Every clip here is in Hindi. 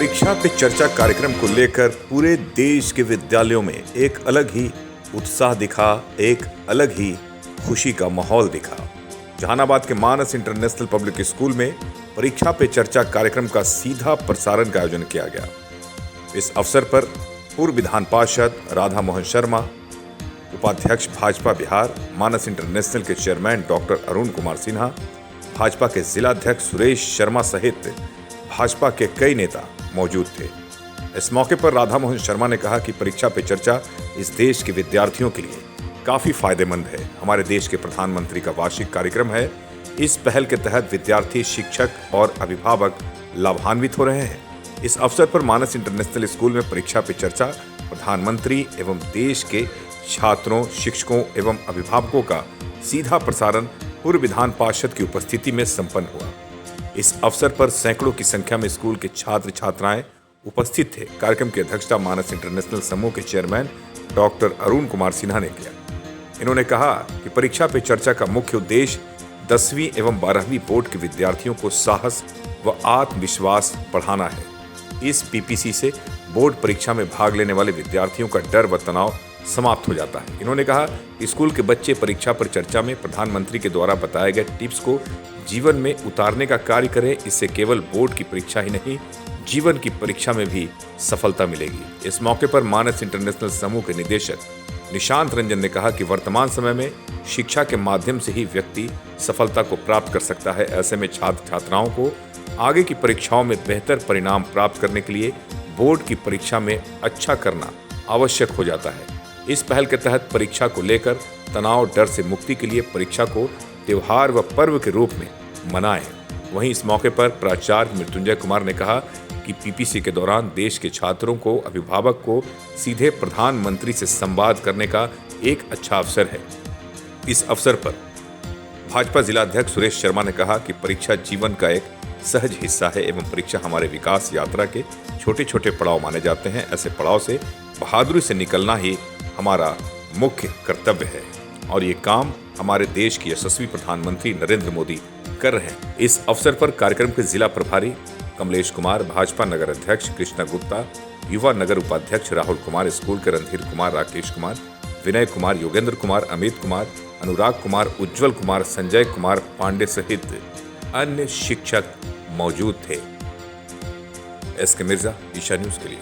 परीक्षा पे चर्चा कार्यक्रम को लेकर पूरे देश के विद्यालयों में एक अलग ही उत्साह दिखा, एक अलग ही खुशी का माहौल दिखा। जहानाबाद के मानस इंटरनेशनल पब्लिक स्कूल में परीक्षा पे चर्चा कार्यक्रम का सीधा प्रसारण का आयोजन किया गया। इस अवसर पर पूर्व विधान पार्षद राधा मोहन शर्मा, उपाध्यक्ष भाजपा बिहार, मानस इंटरनेशनल के चेयरमैन डॉक्टर अरुण कुमार सिन्हा, भाजपा के जिलाध्यक्ष सुरेश शर्मा सहित भाजपा के कई नेता मौजूद थे। इस मौके पर राधा मोहन शर्मा ने कहा कि परीक्षा पे चर्चा इस देश के विद्यार्थियों के लिए काफी फायदेमंद है। हमारे देश के प्रधानमंत्री का वार्षिक कार्यक्रम है। इस पहल के तहत विद्यार्थी, शिक्षक और अभिभावक लाभान्वित हो रहे हैं। इस अवसर पर मानस इंटरनेशनल स्कूल में परीक्षा पे चर्चा प्रधानमंत्री एवं देश के छात्रों, शिक्षकों एवं अभिभावकों का सीधा प्रसारण पूर्व विधान पार्षद की उपस्थिति में संपन्न हुआ। इस अवसर पर सैकड़ों की संख्या में स्कूल के छात्र छात्राएं उपस्थित थे। कार्यक्रम की अध्यक्षता मानस इंटरनेशनल समूह के चेयरमैन डॉक्टर अरुण कुमार सिन्हा ने किया। इन्होंने कहा कि परीक्षा पे चर्चा का मुख्य उद्देश्य 10वीं एवं 12वीं बोर्ड के विद्यार्थियों को साहस व आत्मविश्वास बढ़ाना है। इस पीपीसी से बोर्ड परीक्षा में भाग लेने वाले विद्यार्थियों का डर व तनाव समाप्त हो जाता है। इन्होंने कहा कि स्कूल के बच्चे परीक्षा पर चर्चा में प्रधानमंत्री के द्वारा बताए गए टिप्स को जीवन में उतारने का कार्य करें। इससे केवल बोर्ड की परीक्षा ही नहीं, जीवन की परीक्षा में भी सफलता मिलेगी। इस मौके पर मानस इंटरनेशनल समूह के निदेशक निशांत रंजन ने कहा कि वर्तमान समय में शिक्षा के माध्यम से ही व्यक्ति सफलता को प्राप्त कर सकता है। ऐसे में छात्र छात्राओं को आगे की परीक्षाओं में बेहतर परिणाम प्राप्त करने के लिए बोर्ड की परीक्षा में अच्छा करना आवश्यक हो जाता है। इस पहल के तहत परीक्षा को लेकर तनाव, डर से मुक्ति के लिए परीक्षा को त्योहार व पर्व के रूप में मनाएं। वहीं इस मौके पर प्राचार्य मृत्युंजय कुमार ने कहा कि पीपीसी के दौरान देश के छात्रों को, अभिभावक को सीधे प्रधानमंत्री से संवाद करने का एक अच्छा अवसर है। इस अवसर पर भाजपा जिलाध्यक्ष सुरेश शर्मा ने कहा कि परीक्षा जीवन का एक सहज हिस्सा है एवं परीक्षा हमारे विकास यात्रा के छोटे छोटे पड़ाव माने जाते हैं। ऐसे पड़ाव से बहादुरी से निकलना ही हमारा मुख्य कर्तव्य है और ये काम हमारे देश के यशस्वी प्रधानमंत्री नरेंद्र मोदी कर रहे हैं। इस अवसर पर कार्यक्रम के जिला प्रभारी कमलेश कुमार, भाजपा नगर अध्यक्ष कृष्णा गुप्ता, युवा नगर उपाध्यक्ष राहुल कुमार, स्कूल के रणधीर कुमार, राकेश कुमार, विनय कुमार, योगेंद्र कुमार, अमित कुमार, अनुराग कुमार, उज्जवल कुमार, संजय कुमार पांडे सहित अन्य शिक्षक मौजूद थे। एसके मिर्जा, ईशा न्यूज के लिए।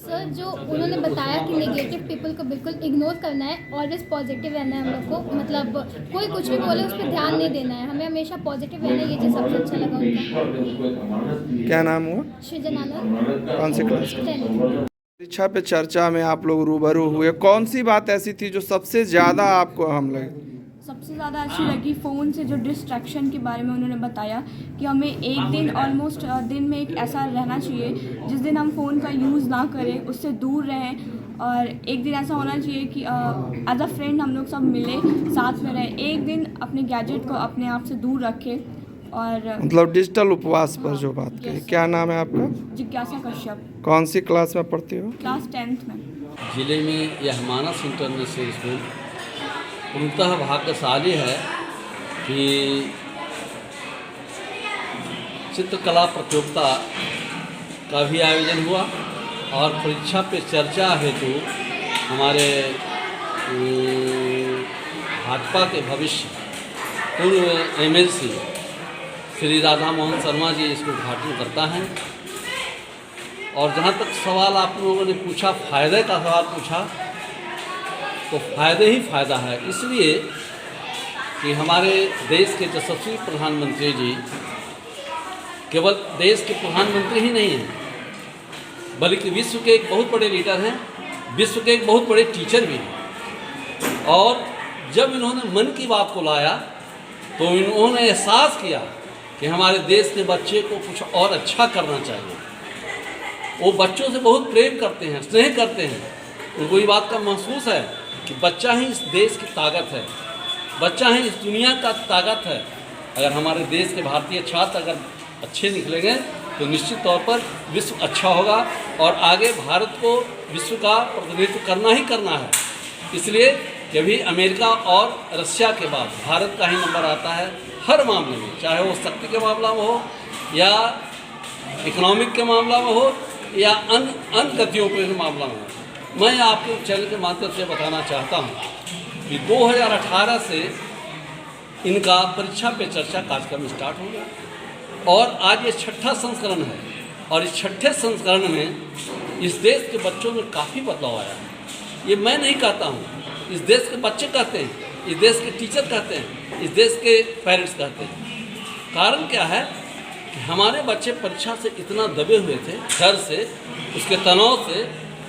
सर, जो उन्होंने बताया कि नेगेटिव पीपल को बिल्कुल इग्नोर करना है, ऑलवेज पॉजिटिव रहना है हम लोग को। मतलब कोई कुछ भी बोले उस पर ध्यान नहीं देना है, हमें हमेशा पॉजिटिव रहना है। ये चीज़ सबसे अच्छा लगा उनका। क्या नाम हुआ? सृजन आनंद। कौन से क्लास? 10। परीक्षा पे चर्चा में आप लोग रूबरू हुए, कौन सी बात ऐसी थी जो सबसे ज़्यादा आपको अहम लगी? सबसे ज़्यादा अच्छी लगी फ़ोन से जो डिस्ट्रैक्शन के बारे में उन्होंने बताया कि हमें एक दिन ऑलमोस्ट दिन में एक ऐसा रहना चाहिए जिस दिन हम फ़ोन का यूज़ ना करें, उससे दूर रहें। और एक दिन ऐसा होना चाहिए कि एज अ फ्रेंड हम लोग सब मिले, साथ में रहें। एक दिन अपने गैजेट को अपने आप से दूर रखें। और मतलब डिजिटल उपवास पर जो बात कही। क्या नाम है आपका? जिज्ञासा कश्यप। कौन सी क्लास में पढ़ती हो? क्लास 10th में। जिले में यह मानस इंटरनेशनल स्कूल पूर्णतः भाग्यशाली है कि चित्रकला प्रतियोगिता का भी आयोजन हुआ और परीक्षा पे चर्चा हेतु हमारे भाजपा के भविष्य पूर्व एमएलसी श्री राधा मोहन शर्मा जी इसको उद्घाटन करता है। और जहाँ तक सवाल आप लोगों ने पूछा, फ़ायदे का सवाल पूछा, तो फ़ायदे ही फ़ायदा है। इसलिए कि हमारे देश के यशस्वी प्रधानमंत्री जी केवल देश के प्रधानमंत्री ही नहीं हैं, बल्कि विश्व के एक बहुत बड़े लीडर हैं, विश्व के एक बहुत बड़े टीचर भी हैं। और जब इन्होंने मन की बात को लाया तो इन्होंने एहसास किया कि हमारे देश के बच्चे को कुछ और अच्छा करना चाहिए। वो बच्चों से बहुत प्रेम करते हैं, स्नेह करते हैं। उनको ये बात का महसूस है कि बच्चा ही इस देश की ताकत है, बच्चा ही इस दुनिया का ताकत है। अगर हमारे देश के भारतीय छात्र अगर अच्छे निकलेंगे तो निश्चित तौर पर विश्व अच्छा होगा और आगे भारत को विश्व का प्रतिनिधित्व करना ही करना है। इसलिए कि अभी अमेरिका और रशिया के बाद भारत का ही नंबर आता है हर मामले में, चाहे वो शक्ति के मामला में हो या इकोनॉमिक के मामला में हो या अन्य गतियों के मामला में हो। मैं आपके चैनल के माध्यम से बताना चाहता हूँ कि 2018 से इनका परीक्षा पे चर्चा कार्यक्रम स्टार्ट हो गया और आज ये 6ठा संस्करण है और इस 6ठे संस्करण में इस देश के बच्चों में काफ़ी बदलाव आया है। ये मैं नहीं कहता हूँ, इस देश के बच्चे कहते हैं, इस देश के टीचर कहते हैं, इस देश के पेरेंट्स कहते हैं। कारण क्या है कि हमारे बच्चे परीक्षा से इतना दबे हुए थे, डर से, उसके तनाव से,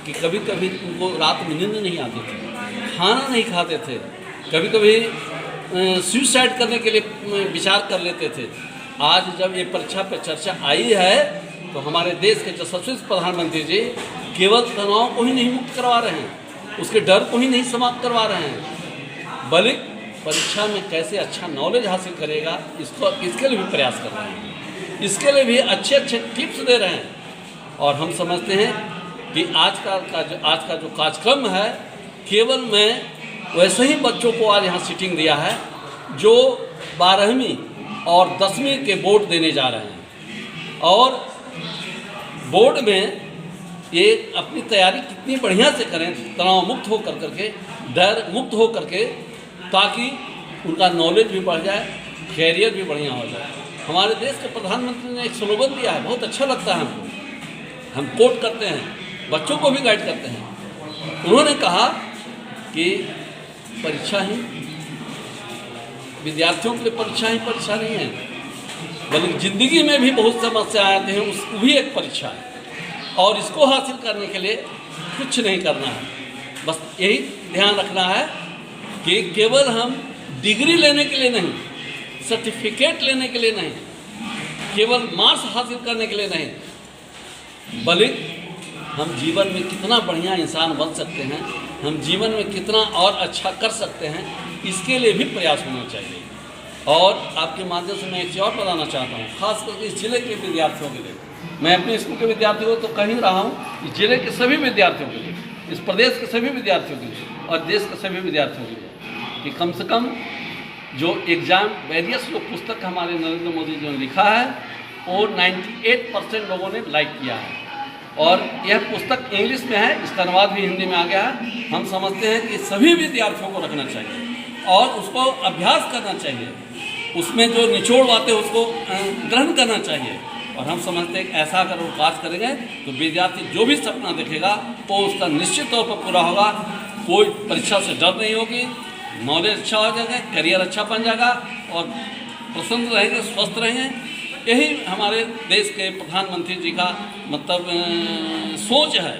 कि कभी कभी उनको रात में नींद नहीं आती थी, खाना नहीं खाते थे, कभी कभी सुसाइड करने के लिए विचार कर लेते थे। आज जब ये परीक्षा पर चर्चा आई है तो हमारे देश के यशस्वी प्रधानमंत्री जी केवल तनाव को ही नहीं मुक्त करवा रहे हैं, उसके डर को ही नहीं समाप्त करवा रहे हैं, बल्कि परीक्षा में कैसे अच्छा नॉलेज हासिल करेगा इसके लिए भी प्रयास कर रहे हैं, इसके लिए भी अच्छे अच्छे टिप्स दे रहे हैं। और हम समझते हैं कि आज का जो कार्यक्रम है, केवल मैं वैसे ही बच्चों को आज यहाँ सीटिंग दिया है जो 12वीं और 10वीं के बोर्ड देने जा रहे हैं और बोर्ड में ये अपनी तैयारी कितनी बढ़िया से करें, तनाव मुक्त हो करके, डर मुक्त हो करके, ताकि उनका नॉलेज भी बढ़ जाए, कैरियर भी बढ़िया हो जाए। हमारे देश के प्रधानमंत्री ने एक स्लोगन दिया है, बहुत अच्छा लगता है हमको, हम कोट करते हैं, बच्चों को भी गाइड करते हैं। उन्होंने कहा कि परीक्षा ही विद्यार्थियों के लिए परीक्षा नहीं है, बल्कि ज़िंदगी में भी बहुत समस्याएं आती हैं, उसको भी एक परीक्षा है और इसको हासिल करने के लिए कुछ नहीं करना है, बस यही ध्यान रखना है कि केवल हम डिग्री लेने के लिए नहीं, सर्टिफिकेट लेने के लिए नहीं, केवल मार्क्स हासिल करने के लिए नहीं, बल्कि हम जीवन में कितना बढ़िया इंसान बन सकते हैं, हम जीवन में कितना और अच्छा कर सकते हैं, इसके लिए भी प्रयास होना चाहिए। और आपके माध्यम से मैं एक चीज़ और बताना चाहता हूँ, खास करके इस जिले के विद्यार्थियों के लिए। मैं अपने स्कूल के विद्यार्थियों को तो कह ही रहा हूँ, इस जिले के सभी विद्यार्थियों के लिए, इस प्रदेश के सभी विद्यार्थियों के लिए और देश के सभी विद्यार्थियों के लिए कि कम से कम जो एग्ज़ाम वैरियस जो पुस्तक हमारे नरेंद्र मोदी जी ने लिखा है वो 98% लोगों ने लाइक किया है और यह पुस्तक इंग्लिश में है, इसका अनुवाद भी हिंदी में आ गया है। हम समझते हैं कि सभी विद्यार्थियों को रखना चाहिए और उसको अभ्यास करना चाहिए, उसमें जो निचोड़ बातें उसको ग्रहण करना चाहिए। और हम समझते हैं कि ऐसा अगर वो बात करेंगे तो विद्यार्थी जो भी सपना देखेगा वो उसका निश्चित तौर पर पूरा होगा। कोई परीक्षा से डर नहीं होगी, नॉलेज अच्छा हो जाएगा, करियर अच्छा बन जाएगा और प्रसन्न रहेंगे, स्वस्थ रहेंगे। यही हमारे देश के प्रधानमंत्री जी का मतलब सोच है।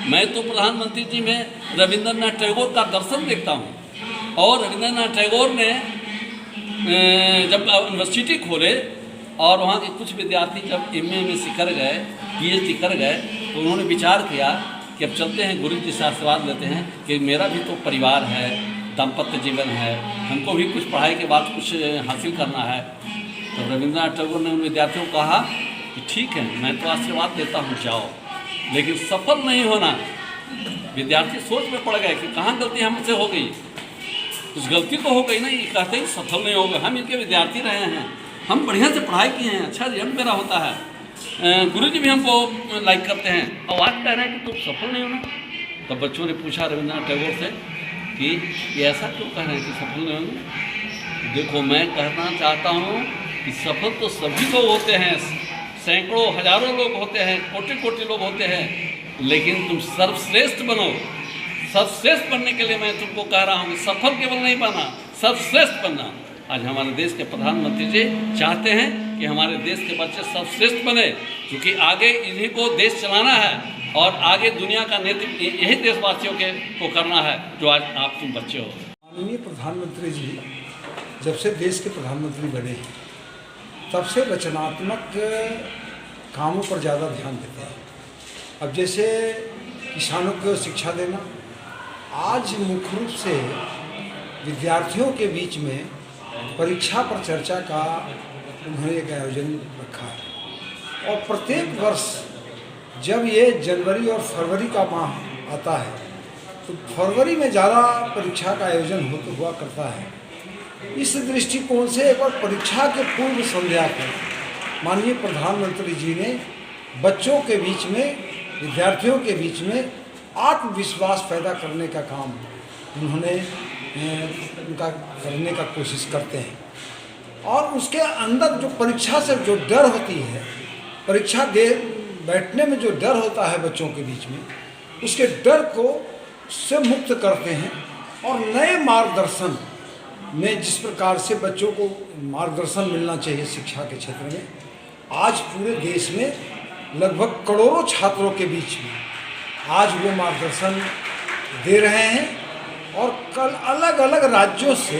मैं तो प्रधानमंत्री जी में रविंद्रनाथ टैगोर का दर्शन देखता हूँ और रविंद्रनाथ टैगोर ने जब यूनिवर्सिटी खोले और वहाँ के कुछ विद्यार्थी जब MA में कर गए, PhD कर गए, तो उन्होंने विचार किया कि अब चलते हैं गुरु जी से आशीर्वाद लेते हैं कि मेरा भी तो परिवार है, दाम्पत्य जीवन है, हमको भी कुछ पढ़ाई के बाद कुछ हासिल करना है। तो रविंद्रनाथ टैगोर ने उन विद्यार्थियों को कहा कि ठीक है, मैं तो आशीर्वाद देता हूँ, जाओ, लेकिन सफल नहीं होना। विद्यार्थी सोच में पड़ गए कि कहाँ गलती हमसे हो गई, कुछ गलती तो हो गई ना, ये कहते ही सफल नहीं हो गए। हम इनके विद्यार्थी रहे हैं, हम बढ़िया से पढ़ाई किए हैं, अच्छा रिजल्ट मेरा होता है, गुरुजी भी हमको लाइक करते हैं, और आज कह रहे हैं कि तुम सफल नहीं होना। तब बच्चों ने पूछा रविंद्रनाथ टैगोर से कि ये ऐसा क्यों कह रहे हैं कि सफल नहीं होंगे। देखो, मैं कहना चाहता हूँ कि सफल तो सभी लोग होते हैं, सैकड़ों हजारों लोग होते हैं, कोटि कोटि लोग होते हैं, लेकिन तुम सर्वश्रेष्ठ बनो। सर्वश्रेष्ठ बनने के लिए मैं तुमको कह रहा हूँ कि सफल केवल नहीं बनना, सर्वश्रेष्ठ बनना। आज हमारे देश के प्रधानमंत्री जी चाहते हैं कि हमारे देश के बच्चे सर्वश्रेष्ठ बने, क्योंकि आगे इन्हीं को देश चलाना है और आगे दुनिया का नेतृत्व यही देशवासियों के को करना है जो आज आप तुम बच्चे हो। माननीय प्रधानमंत्री जी जब से देश के प्रधानमंत्री बने तब से रचनात्मक कामों पर ज़्यादा ध्यान देते हैं। अब जैसे किसानों को शिक्षा देना, आज मुख्य रूप से विद्यार्थियों के बीच में परीक्षा पर चर्चा का उन्होंने एक आयोजन रखा है और प्रत्येक वर्ष जब ये जनवरी और फरवरी का माह आता है तो फरवरी में ज़्यादा परीक्षा का आयोजन हुआ करता है। इस दृष्टिकोण से एक बार परीक्षा के पूर्व संध्या को माननीय प्रधानमंत्री जी ने बच्चों के बीच में, विद्यार्थियों के बीच में आत्मविश्वास पैदा करने का काम उन्होंने उनका करने का कोशिश करते हैं। और उसके अंदर जो परीक्षा से जो डर होती है, परीक्षा दे बैठने में जो डर होता है बच्चों के बीच में, उसके डर को से मुक्त करते हैं और नए मार्गदर्शन में जिस प्रकार से बच्चों को मार्गदर्शन मिलना चाहिए शिक्षा के क्षेत्र में, आज पूरे देश में लगभग करोड़ों छात्रों के बीच में आज वो मार्गदर्शन दे रहे हैं। और कल अलग अलग राज्यों से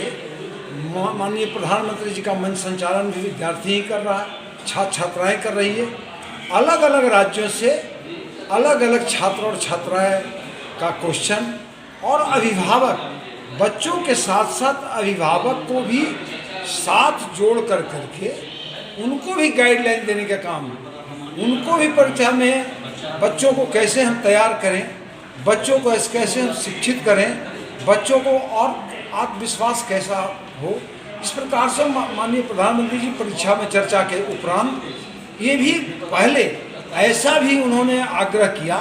माननीय प्रधानमंत्री जी का मंच संचालन भी विद्यार्थी ही कर रहा है, छात्र छात्राएँ कर रही है। अलग अलग राज्यों से अलग अलग छात्र और छात्राएँ का क्वेश्चन, और अभिभावक बच्चों के साथ साथ अभिभावक को भी साथ जोड़ करके उनको भी गाइडलाइन देने का काम, उनको भी परीक्षा में बच्चों को कैसे हम तैयार करें, बच्चों को कैसे हम शिक्षित करें, बच्चों को और आत्मविश्वास कैसा हो। इस प्रकार से माननीय प्रधानमंत्री जी परीक्षा में चर्चा के उपरांत ये भी पहले ऐसा भी उन्होंने आग्रह किया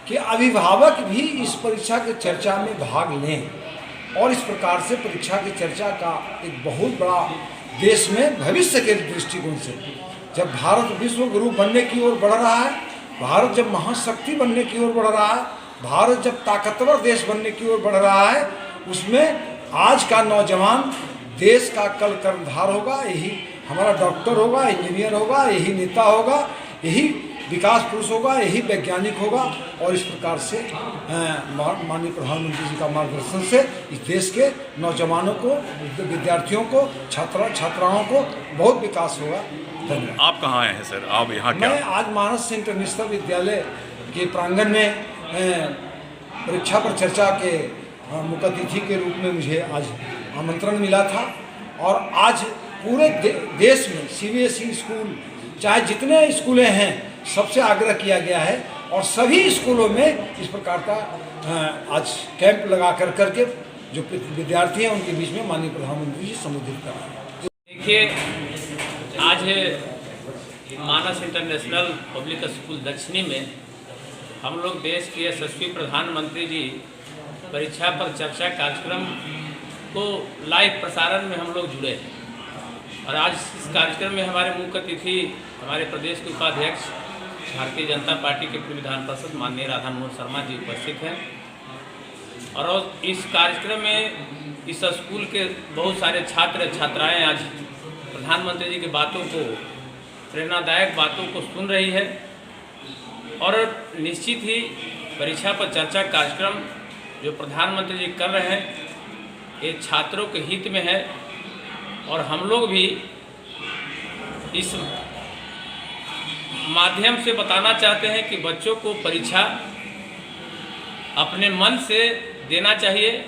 कि अभिभावक भी इस परीक्षा के चर्चा में भाग लें। और इस प्रकार से परीक्षा की चर्चा का एक बहुत बड़ा देश में भविष्य के दृष्टिकोण से, जब भारत विश्व गुरु बनने की ओर बढ़ रहा है, भारत जब महाशक्ति बनने की ओर बढ़ रहा है, भारत जब ताकतवर देश बनने की ओर बढ़ रहा है, उसमें आज का नौजवान देश का कल कर्णधार होगा। यही हमारा डॉक्टर होगा, इंजीनियर होगा, यही नेता होगा, यही विकास पुरुष होगा, यही वैज्ञानिक होगा। और इस प्रकार से माननीय प्रधानमंत्री जी का मार्गदर्शन से इस देश के नौजवानों को, विद्यार्थियों को, छात्राओं को बहुत विकास होगा। धन्यवाद। आप कहाँ आए हैं सर? आप यहाँ क्या? मैं आज मानस इंटरनेशनल विद्यालय के प्रांगण में परीक्षा पर चर्चा के मुख्य अतिथि के रूप में मुझे आज आमंत्रण मिला था। और आज पूरे देश में CBSE स्कूल, चाहे जितने स्कूलें हैं, सबसे आग्रह किया गया है और सभी स्कूलों में इस प्रकार का आज कैंप लगा करके जो विद्यार्थी हैं उनके बीच में माननीय प्रधानमंत्री जी संबोधित कर रहे हैं। देखिए, आज मानस इंटरनेशनल पब्लिक स्कूल दक्षिणी में हम लोग देश के यशस्वी प्रधानमंत्री जी परीक्षा पर चर्चा कार्यक्रम को लाइव प्रसारण में हम लोग जुड़े हैं। और आज इस कार्यक्रम में हमारे मुख्य अतिथि हमारे प्रदेश के उपाध्यक्ष भारतीय जनता पार्टी के पूर्व विधान पार्षद माननीय राधा मोहन शर्मा जी उपस्थित हैं। और इस कार्यक्रम में इस स्कूल के बहुत सारे छात्र छात्राएं आज प्रधानमंत्री जी की बातों को, प्रेरणादायक बातों को सुन रही है। और निश्चित ही परीक्षा पर चर्चा कार्यक्रम जो प्रधानमंत्री जी कर रहे हैं, ये छात्रों के हित में है। और हम लोग भी इस माध्यम से बताना चाहते हैं कि बच्चों को परीक्षा अपने मन से देना चाहिए,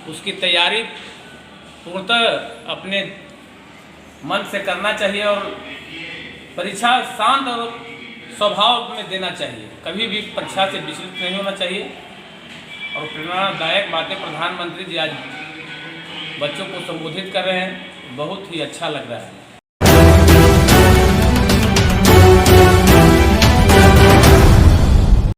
उसकी तैयारी पूर्णतः अपने मन से करना चाहिए और परीक्षा शांत और स्वभाव में देना चाहिए। कभी भी परीक्षा से विचलित नहीं होना चाहिए। और प्रेरणादायक बातें प्रधानमंत्री जी आज बच्चों को संबोधित कर रहे हैं, बहुत ही अच्छा लग रहा है।